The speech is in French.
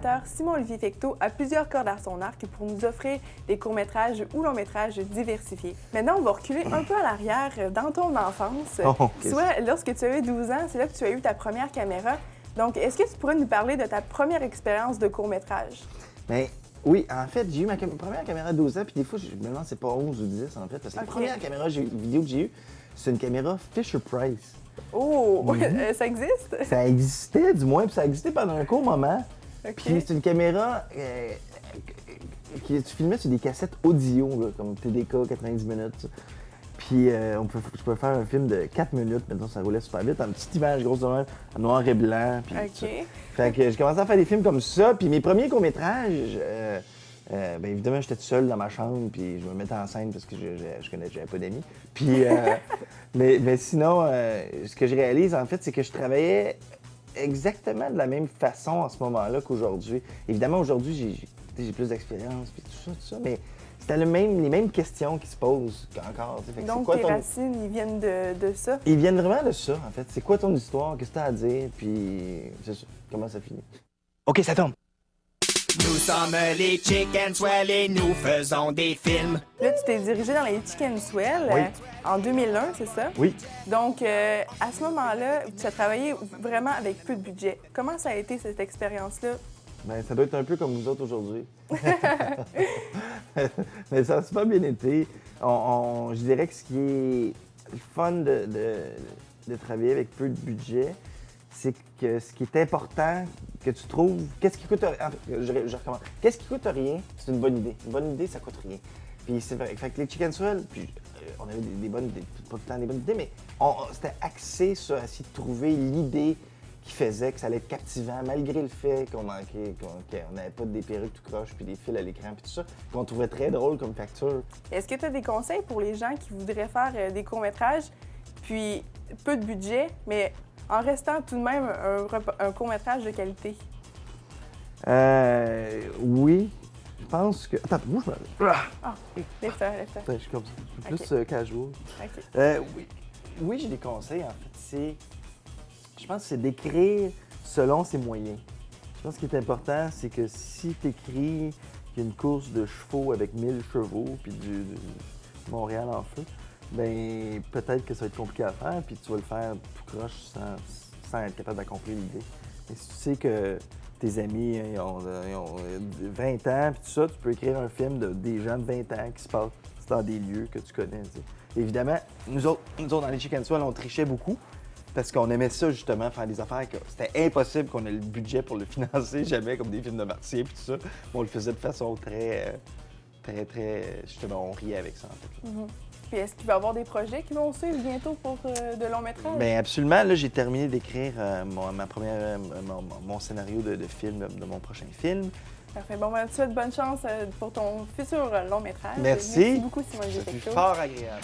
réalisateur Simon-Olivier Fecteau a plusieurs cordes à son arc pour nous offrir des courts-métrages ou longs-métrages diversifiés. Maintenant, on va reculer un peu à l'arrière dans ton enfance. Soit lorsque tu avais 12 ans, c'est là que tu as eu ta première caméra. Donc, est-ce que tu pourrais nous parler de ta première expérience de court-métrage? Bien, oui, en fait, j'ai eu ma première caméra à 12 ans, puis des fois, je me demande c'est pas 11 ou 10 en fait, parce que la première caméra vidéo que j'ai eue, c'est une caméra Fisher-Price. Oh! Ça existe? Ça existait, du moins, puis ça existait pendant un court moment. Puis c'est une caméra que tu filmais sur des cassettes audio, là, comme TDK, 90 minutes. Ça. Puis je pouvais faire un film de 4 minutes, maintenant ça roulait super vite, en petite image grosse de même, en noir et blanc. Puis fait que j'ai commencé à faire des films comme ça, puis mes premiers courts-métrages, bien évidemment, j'étais tout seul dans ma chambre, puis je me mettais en scène parce que j'avais pas d'amis. Puis, mais sinon, ce que je réalise, en fait, c'est que je travaillais exactement de la même façon en ce moment-là qu'aujourd'hui. Évidemment, aujourd'hui, j'ai plus d'expérience, puis tout ça, mais c'était les mêmes questions qui se posent encore. Fait que donc, tes racines, ils viennent de ça? Ils viennent vraiment de ça, en fait. C'est quoi ton histoire? Qu'est-ce que t'as à dire? Puis, c'est ça. Comment ça finit? OK, ça tombe! Nous sommes les Chicken Swell et nous faisons des films. Là, tu t'es dirigé dans les Chicken Swell en 2001, c'est ça? Oui. Donc, à ce moment-là, tu as travaillé vraiment avec peu de budget. Comment ça a été, cette expérience-là? Bien, ça doit être un peu comme nous autres aujourd'hui. Mais ça a super bien été. Je dirais que ce qui est le fun de travailler avec peu de budget, c'est que ce qui est important, que tu trouves, qu'est-ce qui coûte rien, je recommence. Qu'est-ce qui coûte rien, c'est une bonne idée. Une bonne idée, ça coûte rien. Puis c'est vrai. Fait que les Chicken Swell, puis on avait pas tout le temps des bonnes idées, mais c'était axé sur essayer de trouver l'idée qui faisait que ça allait être captivant, malgré le fait qu'on n'avait pas des perruques tout croche, puis des fils à l'écran, puis tout ça, qu'on trouvait très drôle comme facture. Est-ce que tu as des conseils pour les gens qui voudraient faire des courts-métrages, puis peu de budget, mais en restant tout de même un court-métrage de qualité? Oui. Je pense que... Attends, moi, je me... Ah, lève-toi. Je suis comme ça. Je suis plus casual. Oui, j'ai des conseils, en fait. Je pense que c'est d'écrire selon ses moyens. Je pense que ce qui est important, c'est que si tu écris qu'il y a une course de chevaux avec 1000 chevaux, puis du Montréal en feu, bien, peut-être que ça va être compliqué à faire, puis tu vas le faire tout croche sans être capable d'accomplir l'idée. Mais si tu sais que tes amis ils ont 20 ans, puis tout ça, tu peux écrire un film des gens de 20 ans qui se passent dans des lieux que tu connais. T'sais. Évidemment, nous autres, dans les Chicken Swell, on trichait beaucoup parce qu'on aimait ça, justement, faire des affaires que c'était impossible qu'on ait le budget pour le financer, jamais, comme des films de martiens et tout ça. Mais on le faisait de façon très, justement, on riait avec ça, en fait. Puis est-ce qu'il va y avoir des projets qui vont suivre bientôt pour de longs métrages? Bien, absolument. Là, j'ai terminé d'écrire mon scénario de film, de mon prochain film. Parfait. Bon, ben, tu souhaite bonne chance pour ton futur long métrage. Merci. Merci beaucoup, Simon-Olivier Fecteau. C'est fort agréable.